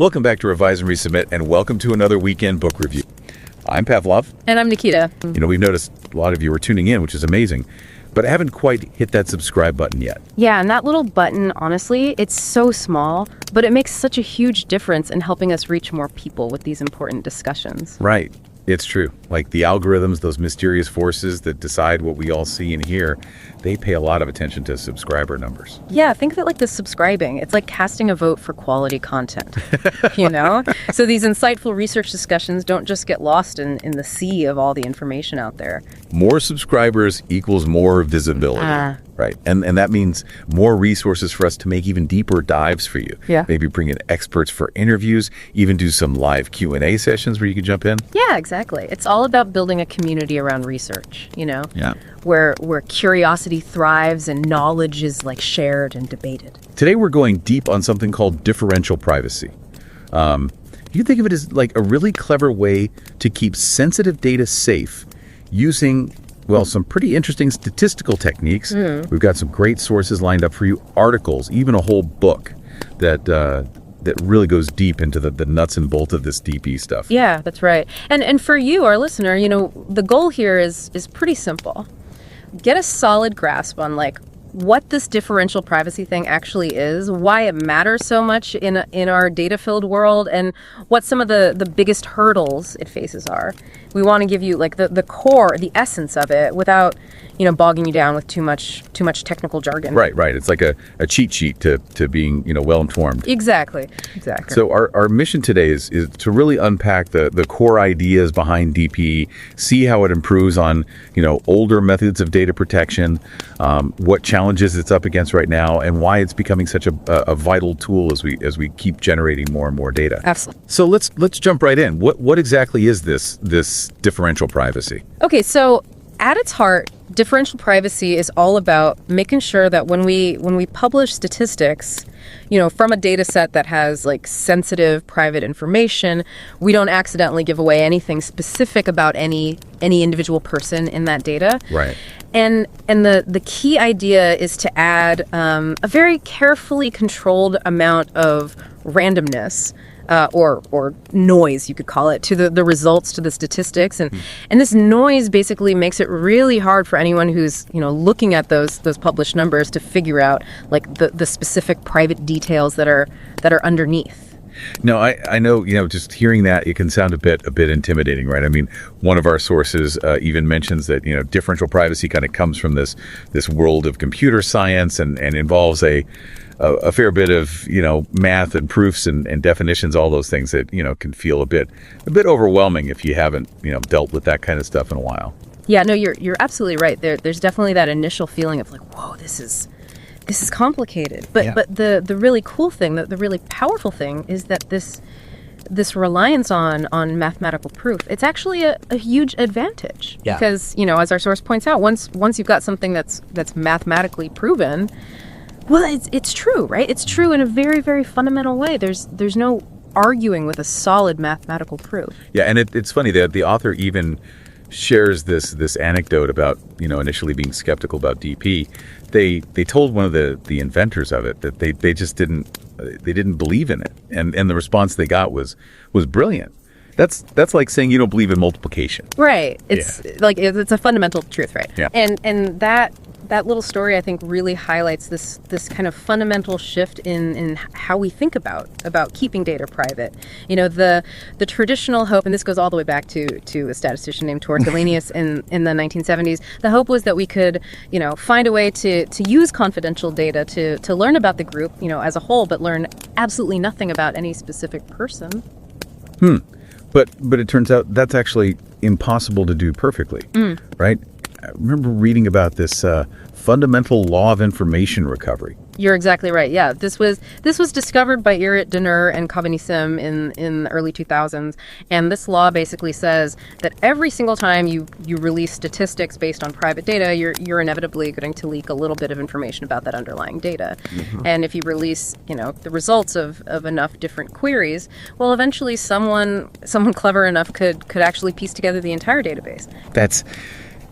Welcome back to Revise and Resubmit, and welcome to another weekend book review. I'm Pavlov. And I'm Nikita. We've noticed a lot of you are tuning in, which is amazing, but I haven't quite hit that subscribe button yet. Yeah, and that little button, honestly, it's so small, but it makes such a huge difference in helping us reach more people with these important discussions. Right. It's true. Like the algorithms, those mysterious forces that decide what we all see and hear, they pay a lot of attention to subscriber numbers. Yeah, think of it like the subscribing. It's like casting a vote for quality content, So these insightful research discussions don't just get lost in the sea of all the information out there. More subscribers equals more visibility. Right. And that means more resources for us to make even deeper dives for you. Yeah. Maybe bring in experts for interviews, even do some live Q&A sessions where you can jump in. Yeah, exactly. It's all about building a community around research, Yeah. where curiosity thrives and knowledge is like shared and debated. Today we're going deep on something called differential privacy. You can think of it as like a really clever way to keep sensitive data safe using some pretty interesting statistical techniques. We've got some great sources lined up for you, articles, even a whole book that really goes deep into the nuts and bolts of this DP stuff. Yeah, that's right. And for you, our listener, the goal here is pretty simple. Get a solid grasp on what this differential privacy thing actually is, why it matters so much in our data-filled world, and what some of the biggest hurdles it faces are. We want to give you the core, the essence of it, without bogging you down with too much technical jargon. Right. It's like a cheat sheet to being well informed. Exactly. So our mission today is to really unpack the core ideas behind DP, see how it improves on older methods of data protection, what challenges it's up against right now, and why it's becoming such a vital tool as we keep generating more and more data. Absolutely. So let's jump right in. What exactly is this differential privacy? Okay, so at its heart, differential privacy is all about making sure that when we publish statistics, from a data set that has sensitive private information, we don't accidentally give away anything specific about any individual person in that data. Right. And the key idea is to add a very carefully controlled amount of randomness, or noise, you could call it, to the results, to the statistics. And this noise basically makes it really hard for anyone who's looking at those published numbers to figure out the specific private details that are underneath. No, I know, just hearing that, it can sound a bit intimidating, right? I mean, one of our sources even mentions that, differential privacy kind of comes from this world of computer science and involves a fair bit of, math and proofs and definitions, all those things that, can feel a bit overwhelming if you haven't, dealt with that kind of stuff in a while. Yeah, no, you're absolutely right. There's definitely that initial feeling of whoa, this is complicated. But the really cool thing, the really powerful thing is that this reliance on mathematical proof, it's actually a huge advantage. Yeah. Because, as our source points out, once you've got something that's mathematically proven, well, it's true, right? It's true in a very, very fundamental way. There's no arguing with a solid mathematical proof. Yeah, and it's funny that the author even shares this anecdote about initially being skeptical about DP. They told one of the inventors of it that they just didn't believe in it, and the response they got was brilliant. That's like saying you don't believe in multiplication. Right. It's it's a fundamental truth, right? Yeah. And that little story, I think, really highlights this kind of fundamental shift in how we think about keeping data private. The traditional hope, and this goes all the way back to a statistician named Tor Galenius in the 1970s. The hope was that we could, find a way to use confidential data to learn about the group, as a whole, but learn absolutely nothing about any specific person. But it turns out that's actually impossible to do perfectly, right? I remember reading about this fundamental law of information recovery. You're exactly right. Yeah, this was discovered by Irit Dinur and Kavanissim in the early 2000s, and this law basically says that every single time you release statistics based on private data, you're inevitably going to leak a little bit of information about that underlying data. And if you release, the results of enough different queries, well, eventually someone clever enough could actually piece together the entire database.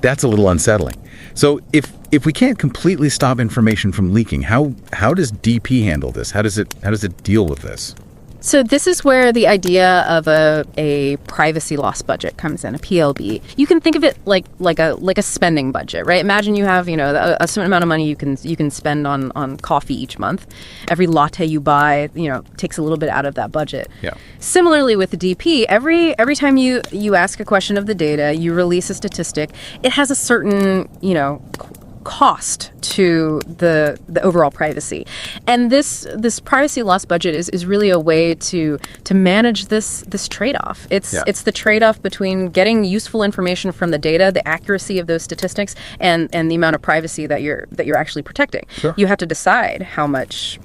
That's a little unsettling. So if we can't completely stop information from leaking, how does DP handle this? How does it deal with this? So this is where the idea of a privacy loss budget comes in, a PLB. You can think of it like a spending budget, right? Imagine you have, a certain amount of money you can spend on coffee each month. Every latte you buy, takes a little bit out of that budget. Yeah. Similarly with the DP, every time you ask a question of the data, you release a statistic, it has a certain, cost to the overall privacy. And this privacy loss budget is really a way to manage this trade-off. It's the trade-off between getting useful information from the data, the accuracy of those statistics, and the amount of privacy that you're actually protecting. Sure. You have to decide how much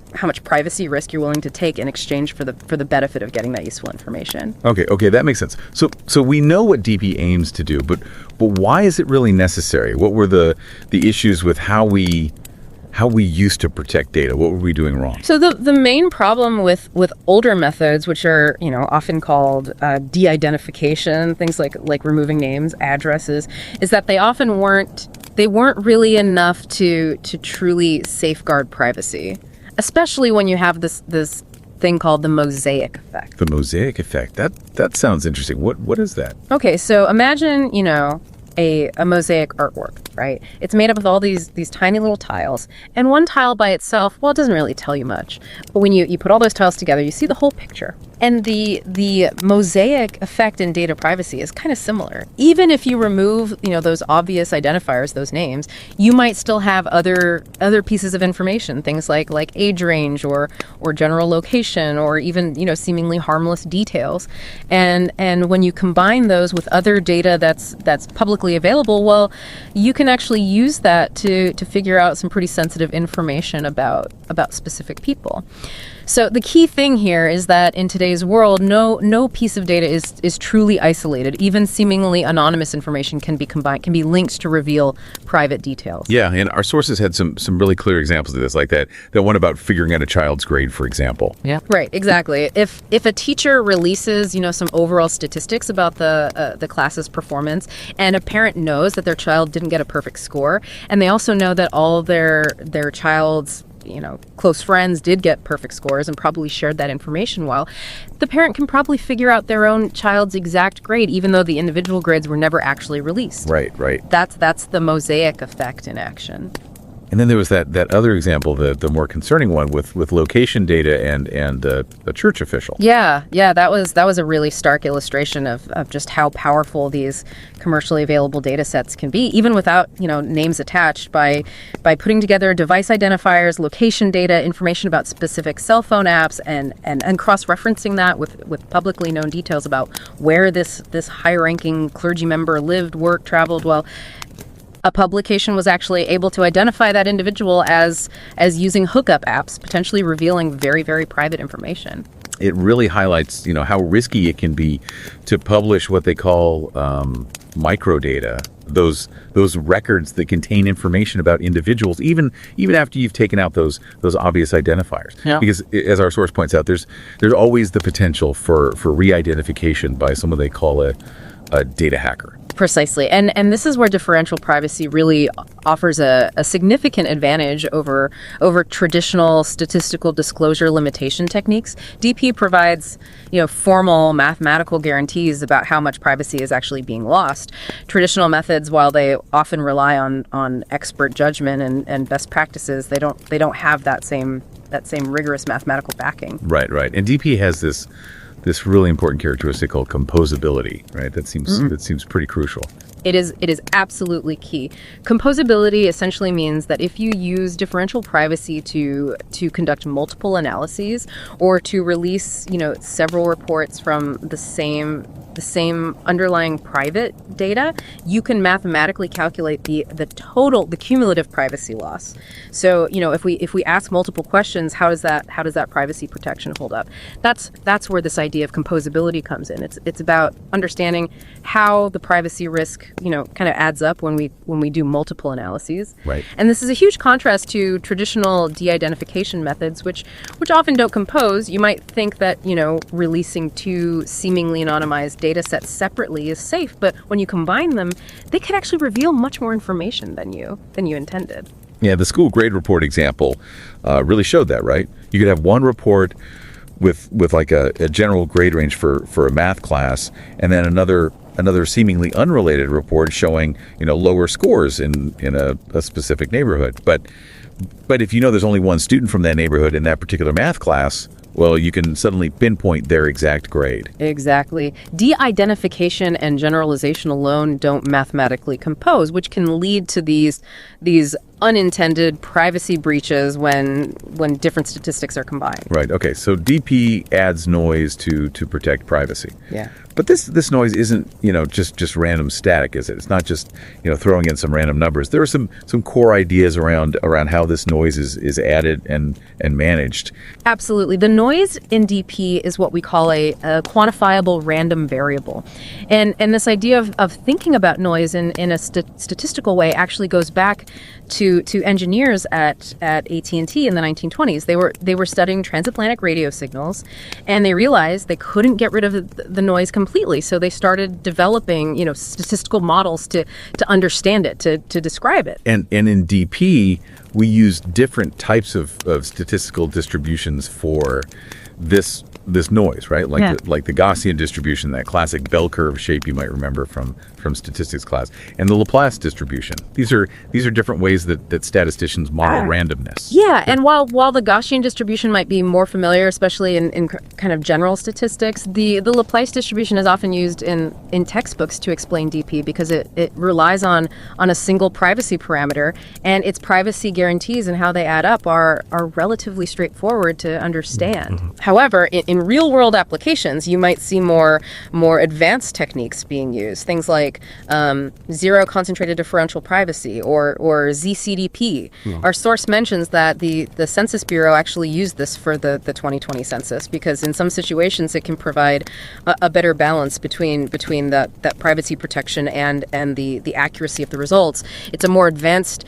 privacy risk you're willing to take in exchange for the benefit of getting that useful information. Okay, that makes sense. So we know what DP aims to do, but why is it really necessary? What were the issues with how we used to protect data? What were we doing wrong? So the main problem with older methods, which are often called de-identification, things like removing names, addresses, is that they often weren't really enough to truly safeguard privacy, especially when you have this thing called the mosaic effect. The mosaic effect. That sounds interesting. What is that? Okay, so imagine, a mosaic artwork, right? It's made up of all these tiny little tiles, and one tile by itself, well, it doesn't really tell you much. But when you put all those tiles together, you see the whole picture. And the mosaic effect in data privacy is kind of similar. Even if you remove, those obvious identifiers, those names, you might still have other pieces of information, things like age range or general location, or even, seemingly harmless details. And when you combine those with other data that's publicly available, well, you can actually use that to figure out some pretty sensitive information about specific people. So the key thing here is that in today's world, no piece of data is truly isolated. Even seemingly anonymous information can be linked to reveal private details. Yeah, and our sources had some really clear examples of this, like that one about figuring out a child's grade, for example. Yeah, right, exactly. If a teacher releases some overall statistics about the class's performance, and a parent knows that their child didn't get a perfect score, and they also know that all of their child's close friends did get perfect scores and probably shared that information well, the parent can probably figure out their own child's exact grade, even though the individual grades were never actually released. Right. That's the mosaic effect in action. And then there was that other example, the more concerning one with location data and a church official. Yeah, that was a really stark illustration of just how powerful these commercially available data sets can be, even without names attached. By putting together device identifiers, location data, information about specific cell phone apps, and cross-referencing that with publicly known details about where this high-ranking clergy member lived, worked, traveled. Well, a publication was actually able to identify that individual as using hookup apps, potentially revealing very, very private information. It really highlights, how risky it can be to publish what they call microdata, those records that contain information about individuals, even after you've taken out those obvious identifiers. Yeah. Because as our source points out, there's always the potential for re-identification by someone they call a data hacker. Precisely. And this is where differential privacy really offers a significant advantage over traditional statistical disclosure limitation techniques. DP provides, formal mathematical guarantees about how much privacy is actually being lost. Traditional methods, while they often rely on expert judgment and best practices, they don't have that same rigorous mathematical backing. Right. And DP has this really important characteristic called composability, right? That seems pretty crucial. It is absolutely key. Composability essentially means that if you use differential privacy to conduct multiple analyses or to release, several reports from the same underlying private data, you can mathematically calculate the cumulative privacy loss. So, if we ask multiple questions, how does that privacy protection hold up? That's where this idea of composability comes in. It's about understanding how the privacy risk kind of adds up when we do multiple analyses. Right. And this is a huge contrast to traditional de-identification methods, which often don't compose. You might think that, releasing two seemingly anonymized data sets separately is safe, but when you combine them, they could actually reveal much more information than you intended. Yeah, the school grade report example really showed that, right? You could have one report with like a general grade range for a math class, and then another seemingly unrelated report showing, lower scores in a specific neighborhood. But if there's only one student from that neighborhood in that particular math class, well, you can suddenly pinpoint their exact grade. Exactly. De-identification and generalization alone don't mathematically compose, which can lead to these unintended privacy breaches when different statistics are combined. Right. Okay. So DP adds noise to protect privacy. Yeah. But this noise isn't, just random static, is it? It's not just, throwing in some random numbers. There are some core ideas around how this noise is added and managed. Absolutely. The noise in DP is what we call a quantifiable random variable. And this idea of thinking about noise in a statistical way actually goes back to engineers at AT&T in the 1920s. They were studying transatlantic radio signals, and they realized they couldn't get rid of the noise completely. So they started developing, statistical models to understand it, to describe it. And in DP, we use different types of statistical distributions for this noise, right? Like the Gaussian distribution, that classic bell curve shape you might remember from statistics class, and the Laplace distribution. These are different ways that statisticians model randomness. Yeah, and while the Gaussian distribution might be more familiar, especially in kind of general statistics, the Laplace distribution is often used in textbooks to explain DP because it relies on a single privacy parameter, and its privacy guarantees and how they add up are relatively straightforward to understand. Mm-hmm. However, in real-world applications, you might see more advanced techniques being used, things like zero concentrated differential privacy or ZCDP. Mm. Our source mentions that the Census Bureau actually used this for the 2020 census because in some situations it can provide a better balance between that privacy protection and the accuracy of the results. It's a more advanced,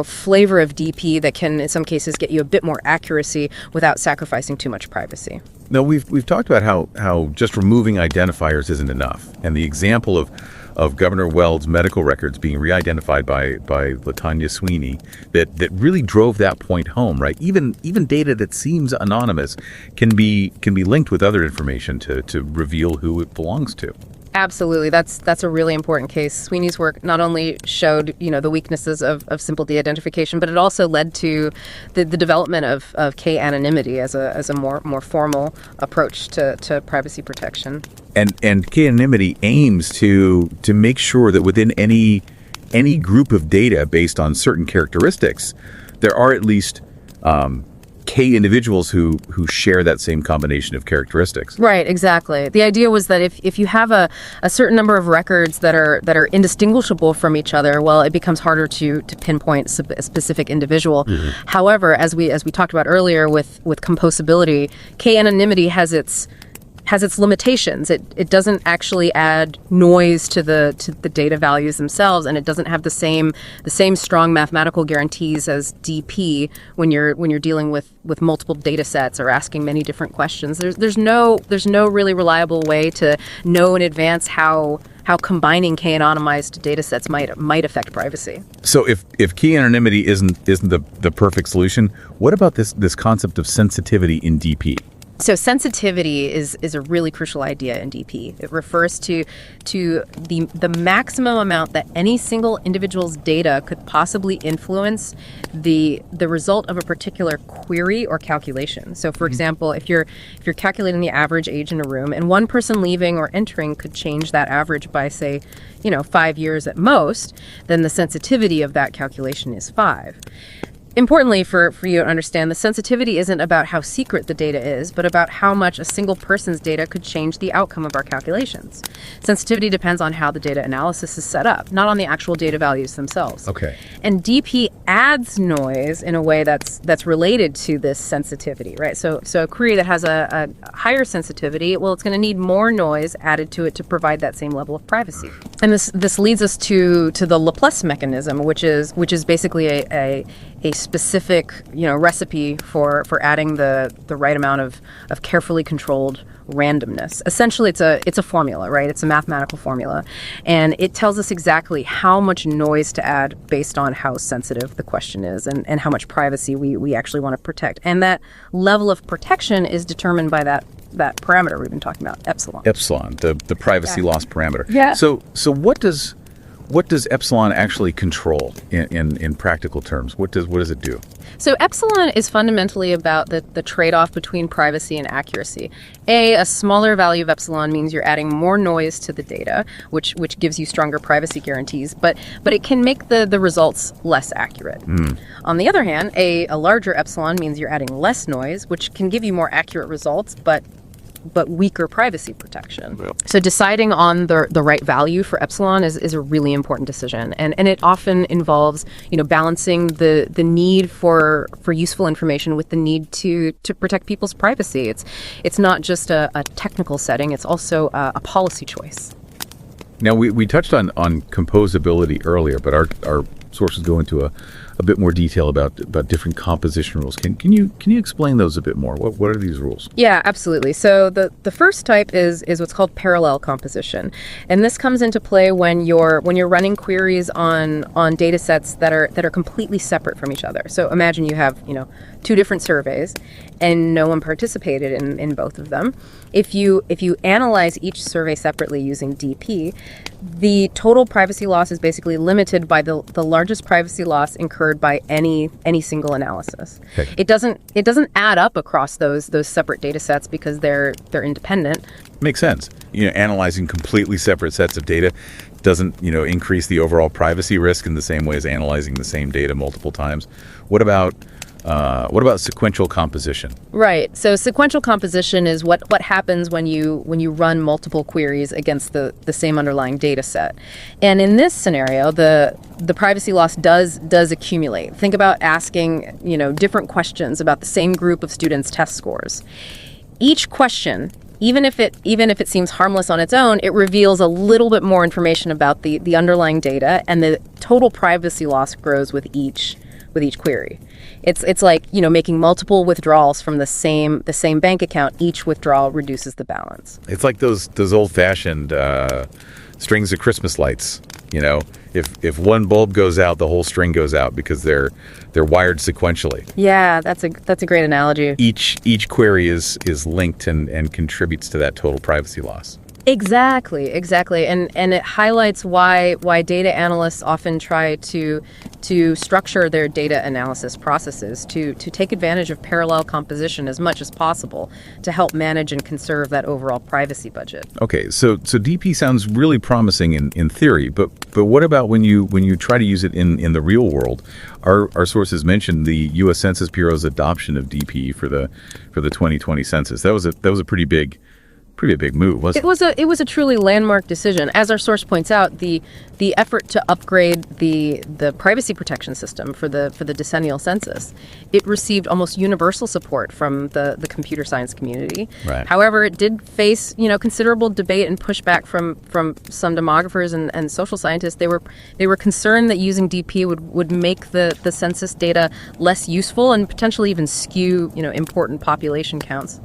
flavor of DP that can in some cases get you a bit more accuracy without sacrificing too much privacy. Now, we've talked about how just removing identifiers isn't enough, and the example of Governor Weld's medical records being re-identified by LaTanya Sweeney that really drove that point home, right? Even data that seems anonymous can be linked with other information to reveal who it belongs to. Absolutely. That's a really important case. Sweeney's work not only showed, the weaknesses of simple de-identification, but it also led to the development of k-anonymity as a more formal approach to privacy protection. And k-anonymity aims to make sure that within any group of data based on certain characteristics, there are at least K individuals who share that same combination of characteristics. Right, exactly. The idea was that if you have a certain number of records that are indistinguishable from each other, well, it becomes harder to pinpoint a specific individual. Mm-hmm. However, as we talked about earlier with composability, k-anonymity has its limitations. It doesn't actually add noise to the data values themselves, and it doesn't have the same strong mathematical guarantees as DP when you're dealing with multiple data sets or asking many different questions. There's no really reliable way to know in advance how combining k-anonymized data sets might affect privacy. So if k-anonymity isn't the perfect solution, what about this concept of sensitivity in DP? So sensitivity is a really crucial idea in DP. It refers to the maximum amount that any single individual's data could possibly influence the result of a particular query or calculation. So for example, if you're calculating the average age in a room and one person leaving or entering could change that average by say, 5 years at most, then the sensitivity of that calculation is 5. Importantly, for you to understand, the sensitivity isn't about how secret the data is, but about how much a single person's data could change the outcome of our calculations. Sensitivity depends on how the data analysis is set up, not on the actual data values themselves. Okay. And DP adds noise in a way that's related to this sensitivity, right? So a query that has a higher sensitivity, well, it's going to need more noise added to it to provide that same level of privacy. And this leads us to the Laplace mechanism, which is basically a specific, recipe for adding the right amount of carefully controlled randomness. Essentially, it's a formula, right? It's a mathematical formula, and it tells us exactly how much noise to add based on how sensitive the question is and how much privacy we actually want to protect. And that level of protection is determined by that parameter we've been talking about, epsilon. Epsilon, the privacy loss parameter. Yeah. So what does epsilon actually control in practical terms? What does it do? So epsilon is fundamentally about the trade-off between privacy and accuracy. A smaller value of epsilon means you're adding more noise to the data, which gives you stronger privacy guarantees, but it can make the results less accurate. On the other hand, a larger epsilon means you're adding less noise, which can give you more accurate results, but weaker privacy protection. Well. So deciding on the right value for epsilon is a really important decision. And it often involves, balancing the need for useful information with the need to protect people's privacy. It's not just a technical setting, it's also a policy choice. Now, we touched on composability earlier, but our sources go into a bit more detail about different composition rules. Can you explain those a bit more? What are these rules? Yeah, absolutely. So the first type is what's called parallel composition, and this comes into play when you're running queries on data sets that are completely separate from each other. So imagine you have two different surveys, and no one participated in both of them. If you analyze each survey separately using DP, the total privacy loss is basically limited by the largest privacy loss incurred by any single analysis. Okay. It doesn't add up across those separate data sets because they're independent. Makes sense. Analyzing completely separate sets of data doesn't increase the overall privacy risk in the same way as analyzing the same data multiple times. What about sequential composition? Right. So sequential composition is what happens when you run multiple queries against the same underlying data set. And in this scenario, the privacy loss does accumulate. Think about asking, different questions about the same group of students' test scores. Each question, even if it seems harmless on its own, it reveals a little bit more information about the underlying data, and the total privacy loss grows with each query. It's like, making multiple withdrawals from the same bank account. Each withdrawal reduces the balance. It's like those old-fashioned strings of Christmas lights. If one bulb goes out, the whole string goes out because they're wired sequentially. Yeah, that's a great analogy. Each query is linked and contributes to that total privacy loss. Exactly. And it highlights why data analysts often try to structure their data analysis processes to take advantage of parallel composition as much as possible to help manage and conserve that overall privacy budget. Okay, so DP sounds really promising in theory, but what about when you try to use it in the real world? Our sources mentioned the U.S. Census Bureau's adoption of DP for the 2020 census. That was a pretty big move, wasn't it? It was a truly landmark decision. As our source points out, the effort to upgrade the privacy protection system for the decennial census, it received almost universal support from the computer science community. Right. However, it did face considerable debate and pushback from some demographers and social scientists. They were concerned that using DP would make the census data less useful and potentially even skew important population counts.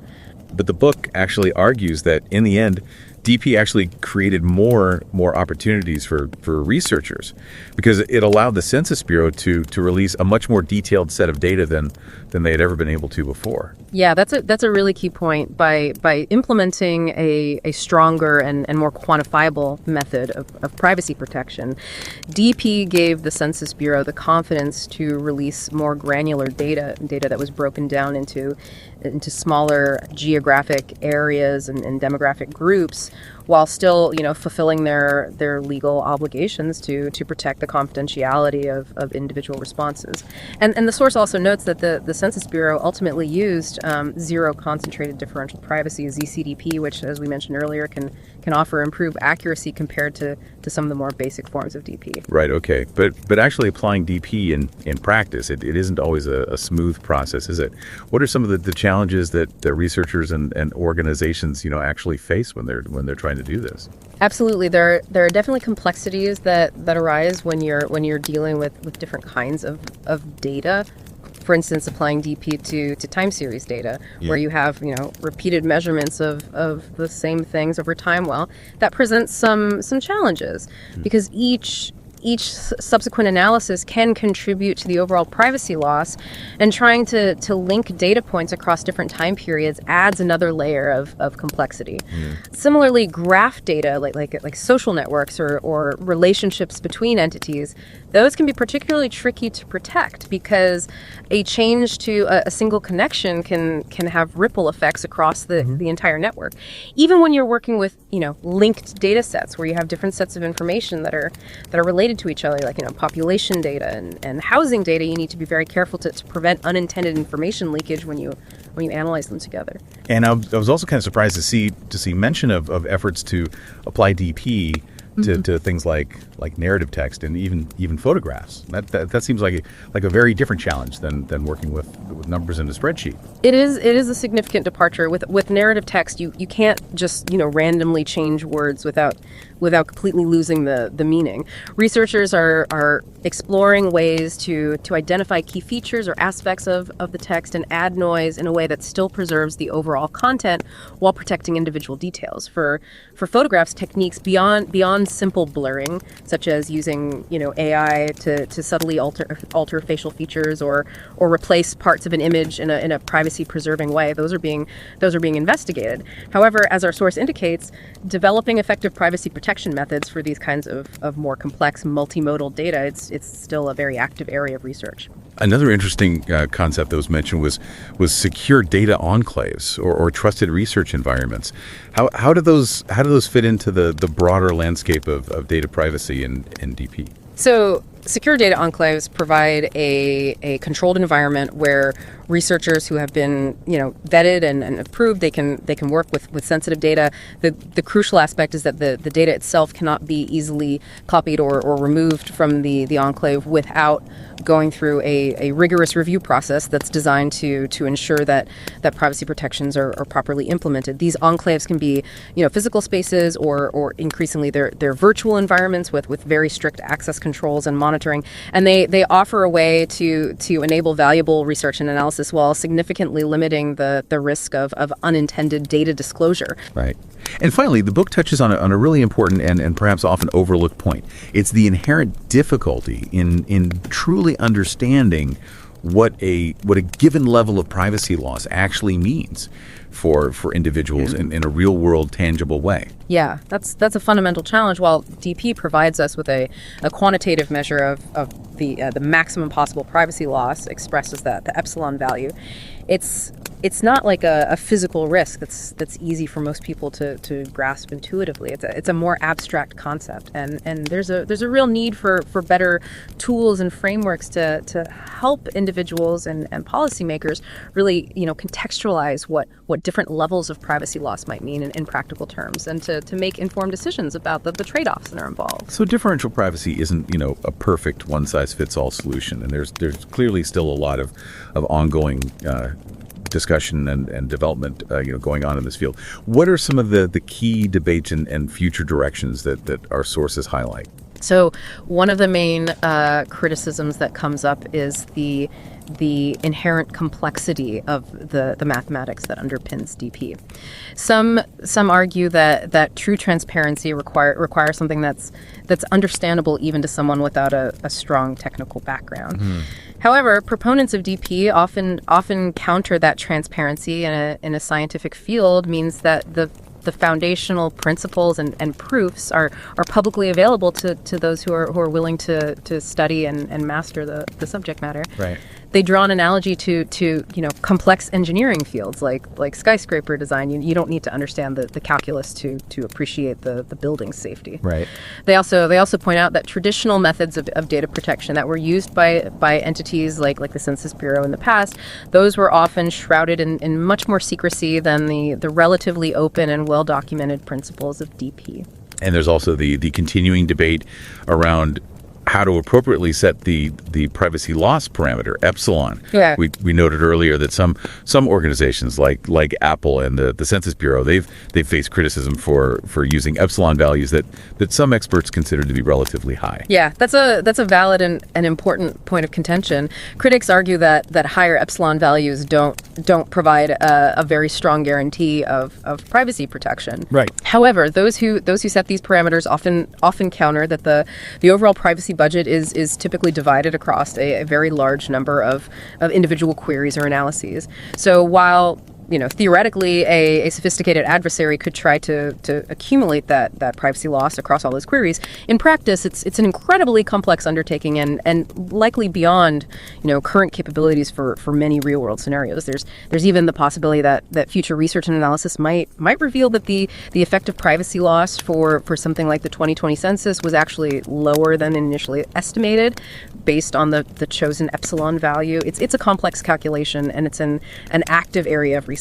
But the book actually argues that in the end, DP actually created more opportunities for researchers because it allowed the Census Bureau to release a much more detailed set of data than they had ever been able to before. Yeah, that's a really key point. By implementing a stronger and more quantifiable method of privacy protection, DP gave the Census Bureau the confidence to release more granular data that was broken down into smaller geographic areas and demographic groups, while still, fulfilling their legal obligations to protect the confidentiality of individual responses. And the source also notes that the Census Bureau ultimately used zero concentrated differential privacy, ZCDP, which, as we mentioned earlier, can offer improved accuracy compared to some of the more basic forms of DP. Right, okay. But actually applying DP in practice, it isn't always a smooth process, is it? What are some of the challenges that researchers and organizations, actually face when they're trying to do this? Absolutely. There are definitely complexities that arise when you're dealing with different kinds of data for instance, applying DP to time series data, where you have, repeated measurements of the same things over time. Well, that presents some challenges because each subsequent analysis can contribute to the overall privacy loss, and trying to link data points across different time periods adds another layer of complexity. Similarly, graph data like social networks or relationships between entities, those can be particularly tricky to protect because a change to a single connection can have ripple effects across the entire network. Even when you're working with linked data sets where you have different sets of information that are related to each other, like population data and housing data, you need to be very careful to prevent unintended information leakage when you analyze them together. And I was also kind of surprised to see mention of efforts to apply DP to things like narrative text and even photographs. That seems like a very different challenge than working with numbers in a spreadsheet. It is a significant departure. With narrative text, you can't just randomly change words without completely losing the meaning. Researchers are exploring ways to identify key features or aspects of the text and add noise in a way that still preserves the overall content while protecting individual details. For photographs, techniques beyond simple blurring, such as using AI to subtly alter facial features or replace parts of an image in a privacy preserving way, those are being investigated. However, as our source indicates, developing effective privacy protection methods for these kinds of more complex multimodal data, it's still a very active area of research. Another interesting concept that was mentioned was secure data enclaves or trusted research environments. How do those fit into the broader landscape of data privacy in DP? So secure data enclaves provide a controlled environment where researchers who have been vetted and approved, they can work with sensitive data. The crucial aspect is that the data itself cannot be easily copied or removed from the enclave without going through a rigorous review process that's designed to ensure that privacy protections are properly implemented. These enclaves can be physical spaces or increasingly they're virtual environments with very strict access controls and monitoring, and they offer a way to enable valuable research and analysis while significantly limiting the risk of unintended data disclosure. Right. And finally, the book touches on a really important and perhaps often overlooked point. It's the inherent difficulty in truly understanding what a given level of privacy loss actually means for individuals in a real world tangible way. Yeah, that's a fundamental challenge. While DP provides us with a quantitative measure of the maximum possible privacy loss expressed as the epsilon value, it's not like a physical risk that's easy for most people to grasp intuitively. It's a more abstract concept, and there's a real need for better tools and frameworks to help individuals and policymakers really contextualize what different levels of privacy loss might mean in practical terms, and to make informed decisions about the trade-offs that are involved. So differential privacy isn't a perfect one-size-fits-all solution, and there's clearly still a lot of ongoing discussion and development going on in this field. What are some of the key debates and future directions that our sources highlight? So one of the main criticisms that comes up is the inherent complexity of the mathematics that underpins DP. Some argue that true transparency requires something that's understandable even to someone without a strong technical background. However, proponents of DP often counter that transparency in a scientific field means that the foundational principles and proofs are publicly available to those who are willing to study and master the subject matter. Right. They draw an analogy to complex engineering fields like skyscraper design. You don't need to understand the calculus to appreciate the building's safety. Right. They also point out that traditional methods of data protection that were used by entities like the Census Bureau in the past, those were often shrouded in much more secrecy than the relatively open and well-documented principles of DP. And there's also the continuing debate around how to appropriately set the privacy loss parameter, epsilon. Yeah. We noted earlier that some organizations like Apple and the Census Bureau, they've faced criticism for using epsilon values that some experts consider to be relatively high. Yeah, that's a valid and important point of contention. Critics argue that higher epsilon values don't provide a very strong guarantee of privacy protection. Right. However, those who set these parameters often counter that the overall privacy budget is typically divided across a very large number of individual queries or analyses. So while theoretically, a sophisticated adversary could try to accumulate that privacy loss across all those queries. In practice, it's an incredibly complex undertaking and likely beyond current capabilities for many real world scenarios. There's even the possibility that future research and analysis might reveal that the effective privacy loss for something like the 2020 census was actually lower than initially estimated, based on the chosen epsilon value. It's a complex calculation, and it's an active area of research.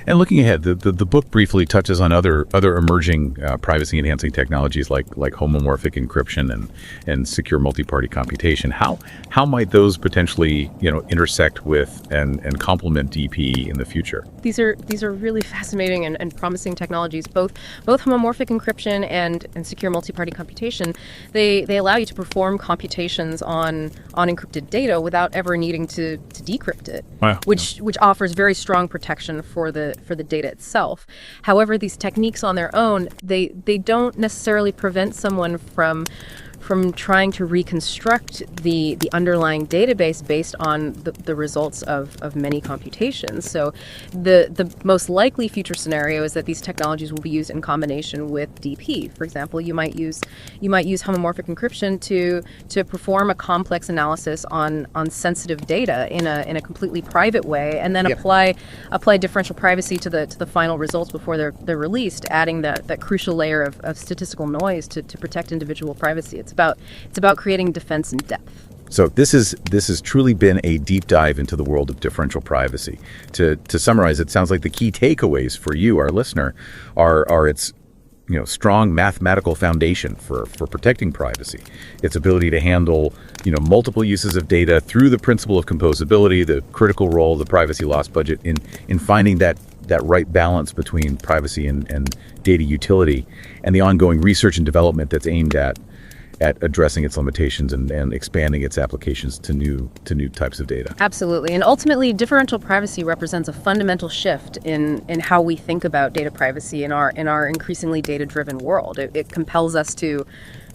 And looking ahead, the book briefly touches on other emerging privacy-enhancing technologies like homomorphic encryption and secure multi-party computation. How might those potentially intersect with and complement DP in the future? These are really fascinating and promising technologies. Both homomorphic encryption and secure multi-party computation, they allow you to perform computations on encrypted data without ever needing to decrypt it. Wow. Which offers very strong protection for the data itself. However, these techniques on their own, they don't necessarily prevent someone from trying to reconstruct the underlying database based on the results of many computations. So the most likely future scenario is that these technologies will be used in combination with DP. For example, you might use homomorphic encryption to perform a complex analysis on sensitive data in a completely private way, and then apply differential privacy to the final results before they're released, adding that crucial layer of statistical noise to protect individual privacy. It's about creating defense in depth. So this has truly been a deep dive into the world of differential privacy. To summarize, it sounds like the key takeaways for you, our listener, are its strong mathematical foundation for protecting privacy, its ability to handle multiple uses of data through the principle of composability, the critical role of the privacy loss budget in finding that right balance between privacy and data utility, and the ongoing research and development that's aimed at addressing its limitations and expanding its applications to new types of data. Absolutely. And ultimately, differential privacy represents a fundamental shift in how we think about data privacy in our increasingly data-driven world. It compels us to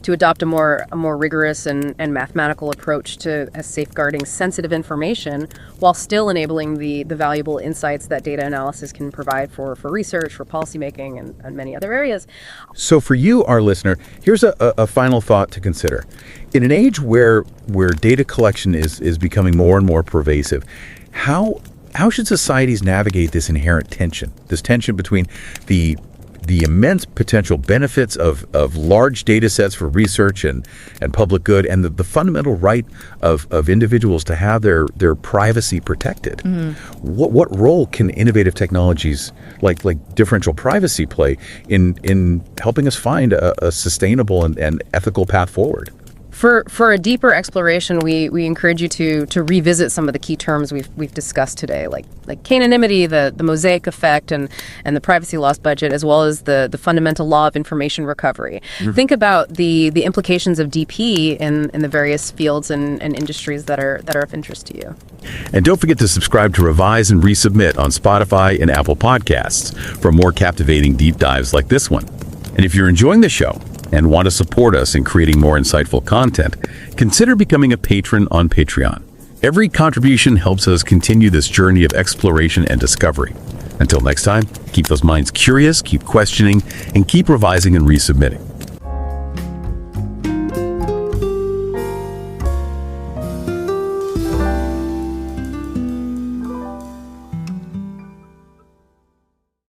adopt a more rigorous and mathematical approach to safeguarding sensitive information while still enabling the valuable insights that data analysis can provide for research, for policymaking, and many other areas. So for you, our listener, here's a final thought to consider. In an age where data collection is becoming more and more pervasive, how should societies navigate this inherent tension between the immense potential benefits of large data sets for research and public good, and the fundamental right of individuals to have their privacy protected? Mm-hmm. What role can innovative technologies like differential privacy play in helping us find a sustainable and ethical path forward? For a deeper exploration, we encourage you to revisit some of the key terms we've discussed today, like canonymity, the mosaic effect, and the privacy loss budget, as well as the fundamental law of information recovery. Mm-hmm. Think about the implications of DP in the various fields and industries that are of interest to you. And don't forget to subscribe to Revise and Resubmit on Spotify and Apple Podcasts for more captivating deep dives like this one. And if you're enjoying the show and want to support us in creating more insightful content, consider becoming a patron on Patreon. Every contribution helps us continue this journey of exploration and discovery. Until next time, keep those minds curious, keep questioning, and keep revising and resubmitting.